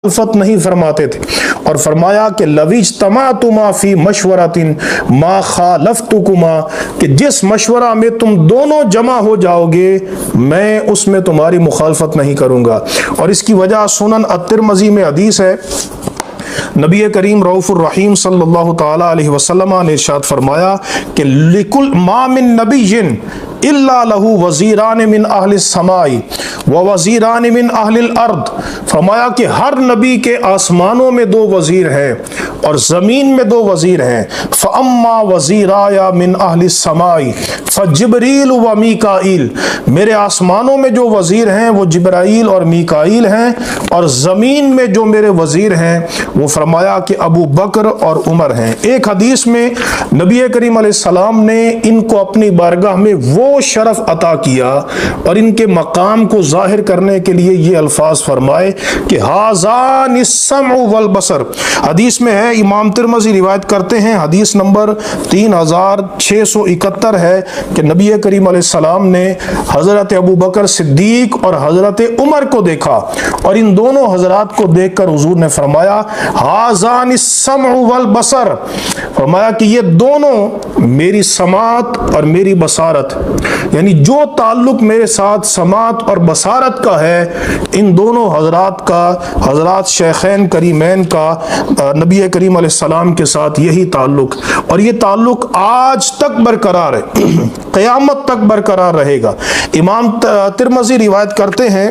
मुखालफत नहीं फरमाते थे और फरमाया कि लविज तमा फी मशवरातिन मा खालफ्तुकुमा, कि जिस मशवरा में तुम दोनों जमा हो जाओगे मैं उसमें तुम्हारी मुखालफत नहीं करूंगा। और इसकी वजह सुनन अत-तिरमिज़ी में हदीस है, नबी करीम रऊफ़ुर रहीम सल्लल्लाहु ताला अलैहि वसल्लम ने इरशाद फरमाया कि लिकुल मा मिन नबिय्यिन इल्ला लहू वज़ीरान मिन अहलिस समाई व वज़ीरान मिन अहलिल अर्द। फरमाया कि हर नबी के आसमानों में दो वज़ीर हैं और ज़मीन में दो वज़ीर हैं। फ़अम्मा वज़ीराया मिन अहलिस समाई फ़जिब्रील व मीकाईल, मेरे आसमानों में जो वज़ीर हैं वो जिब्राईल और मीकाईल हैं, और ज़मीन में जो मेरे वज़ीर हैं वो फरमाया कि अबू बकर और उमर हैं। एक हदीस में नबी करीम अलैहिस्सलाम ने इनको अपनी बारगाह में वो शरफ अता किया और इनके मकाम को जाहिर करने के लिए ये अल्फाज फरमाए कि हाज़ानि सम्उ वल बसर। हदीस में है, इमाम तिरमिज़ी रिवायत करते हैं, हदीस नंबर 3671 है कि नबी करीम अलैहिस्सलाम ने हज़रत अबू बकर सिद्दीक और हज़रत उमर को देखा और इन दोनों हज़रात को देखकर हुज़ूर ने फरमाया हाज़ानि सम्उ वल बसर, फरमाया कि ये दोनों मेरी समात और मेरी बसारत, यानी जो ताल्लुक मेरे साथ समात और बसारत का है इन दोनों हजरात का, हजरात शेखैन करीमैन का नबी करीम अलैहिस्सलाम के साथ यही ताल्लुक, और ये ताल्लुक आज तक बरकरार है, क़यामत तक बरकरार रहेगा। इमाम तिरमिज़ी रिवायत करते हैं,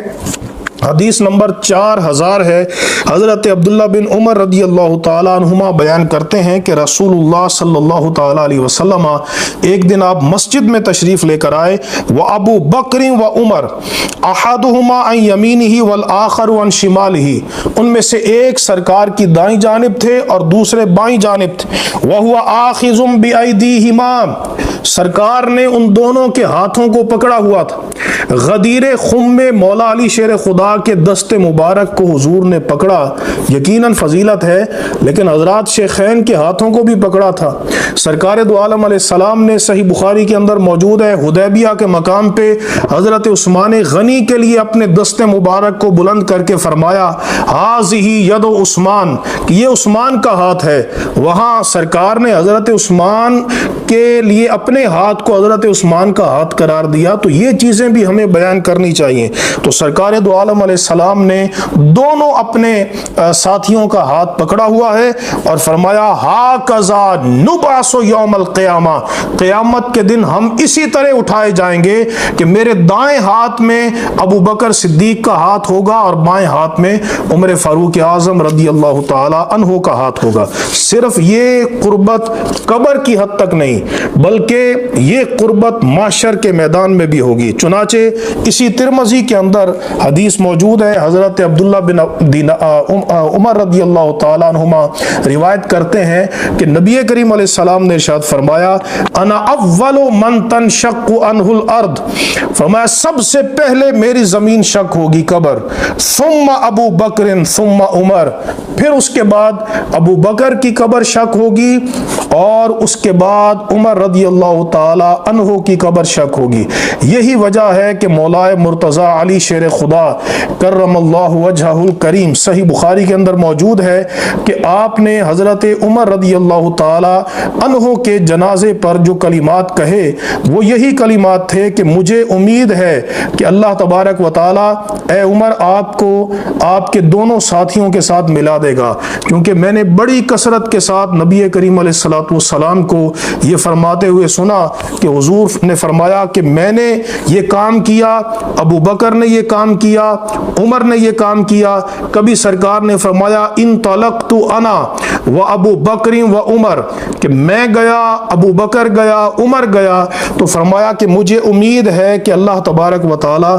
हदीस नंबर 4000 है, हज़रत अब्दुल्ला बिन उमर रदी अल्लाह ताला अन्हुमा बयान करते हैं कि रसूलुल्लाह सल्लल्लाहु ताला अलैहि वसल्लम एक दिन आप मस्जिद में तशरीफ़ लेकर आए, व अबू बकर व उमर अहदुहुमा अन यमीनिही वल आखर अन शिमालिही, उनमें से एक सरकार की दाईं जानिब थे और दूसरे बाईं जानिब थे। व हुवा आखिज़ुम बिअयदीहिमा, सरकार ने उन दोनों के हाथों को पकड़ा हुआ था। गदीर खुम में मौला अली शेर खुदा के दस्ते मुबारक को हुजूर ने पकड़ा, यकीनन फजीलत है, लेकिन हजरात शेखैन के हाथों को भी पकड़ा था। सरकार दो आलम अलैहिस्सलाम ने, सही बुखारी के अंदर मौजूद है, हुदैबिया के मकाम पे हजरत उस्मान गनी के लिए अपने दस्ते मुबारक को बुलंद करके फरमाया हाज़िही यद उस्मान, कि ये उस्मान का हाथ है। वहाँ सरकार ने हजरत उस्मान के लिए अपने हाथ को हजरत उस्मान का हाथ करार दिया। तो ये चीज़ें भी हमें बयान करनी चाहिए। तो सरकार दो आलम अलैहिस्सलाम ने दोनों अपने साथियों का हाथ पकड़ा हुआ है और फरमाया हा कज़ा नुबासो यौमल क़ियामा, क़यामत के दिन हम इसी तरह उठाए जाएंगे कि मेरे दाएं हाथ में अबू बकर सिद्दीक का हाथ होगा और बाएं हाथ में उमर फारूक आज़म रदी अल्लाह ताला अन्हु का हाथ होगा। सिर्फ ये कुर्बत कब्र की हद तक नहीं, बल्कि ये कुर्बत माशर के मैदान में भी होगी। चुनाचे इसी तिरमिज़ी के अंदर हदीस मौजूद है, हज़रत अब्दुल्ला बिन उमर रदी अल्लाह ताला अन्हुमा रिवायत करते हैं कि नबी करीम अलैहिस्सलाम ने इरशाद फरमाया अना अव्वलु मन तनशक्कु अनहुल अर्द, फरमाया सबसे पहले मेरी ज़मीन शक होगी कब्र, सुम्मा अबू बकर सुम्मा उमर, फिर उसके बाद अबू बकर की कब्र शक होगी और उसके बाद उमर रदी अल्लाह ताला अन्हु की कब्र शक होगी। यही वजह है कि मौलाए मुर्तज़ा अली शेर खुदा करमल्लाहु वजहुल करीम, सही बुखारी के अंदर मौजूद है कि आपने हज़रत उमर रदी अल्लाह ताला अन्हु के जनाजे पर जो कलिमात कहे वो यही कलिमात थे कि मुझे उम्मीद है कि अल्लाह तबारक व ताला ए उमर आपको आपके दोनों साथियों के साथ मिला देगा, क्योंकि मैंने बड़ी कसरत के साथ नबी करीम अलैहिस्सलातु वस्सलाम को ये फरमाते हुए सुना कि हुजूर ने फरमाया कि मैंने ये काम किया, अबू बकर ने ये काम किया, उमर ने ये काम किया। कभी सरकार ने फरमाया इन तलक़तु अना व अबू बकर व उमर, कि मैं गया, अबू बकर गया, उमर गया, तो फरमाया कि मुझे उम्मीद है कि अल्लाह तबारक व ताला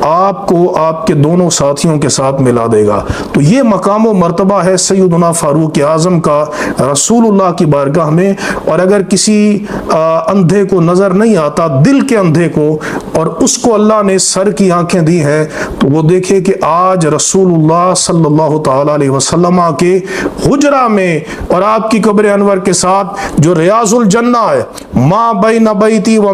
आपको आपके दोनों साथियों के साथ मिला देगा। तो ये मकाम व मर्तबा है सैयदना फारूक आज़म का रसूलुल्लाह की बारगाह में। और अगर किसी अंधे को नज़र नहीं आता, दिल के अंधे को, और उसको अल्लाह ने सर की आंखें दी हैं, तो वो देखे कि आज रसूलुल्लाह सल्लल्लाहु ताला अलैहि वसल्लम के हुजरा में और आपकी कब्र अनवर के साथ जो रियाजुल जन्ना है, मा बैन बैती व